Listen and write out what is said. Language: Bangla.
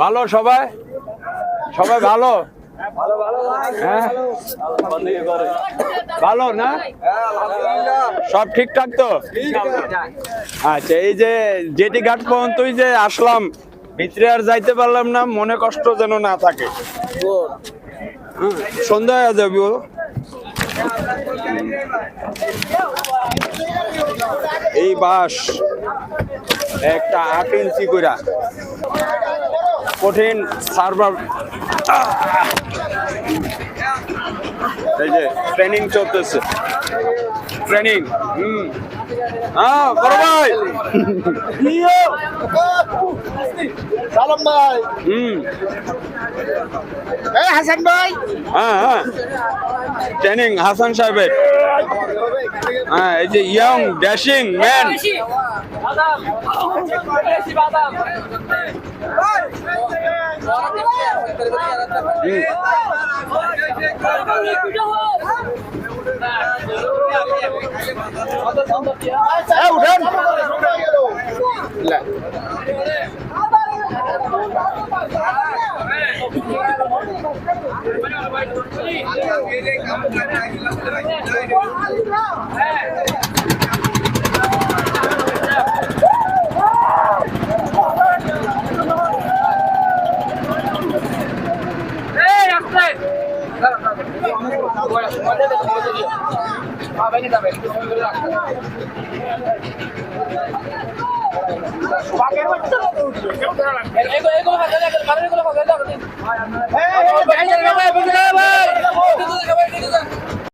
ভালো সবাই সবাই ভালো হ্যাঁ ভালো না সব ঠিকঠাক তো আচ্ছা এই যে জেটি ঘাট পর্যন্তই যে আসলাম ভিতরে আর যাইতে পারলাম না মনে কষ্ট যেন না থাকে সন্ধ্যা হয়ে যাবে এই বাঁশ একটা 8 ইঞ্চি কইরা কঠিন সার্ভার এই যে ট্রেনিং চলতেছে ট্রেনিং হ্যাঁ বড় ভাই সালাম ভাই এই হাসান ভাই হ্যাঁ হ্যাঁ ট্রেনিং হাসান সাহেবের হ্যাঁ এই যে ইয়ং ড্যাশিং ম্যান উঠেন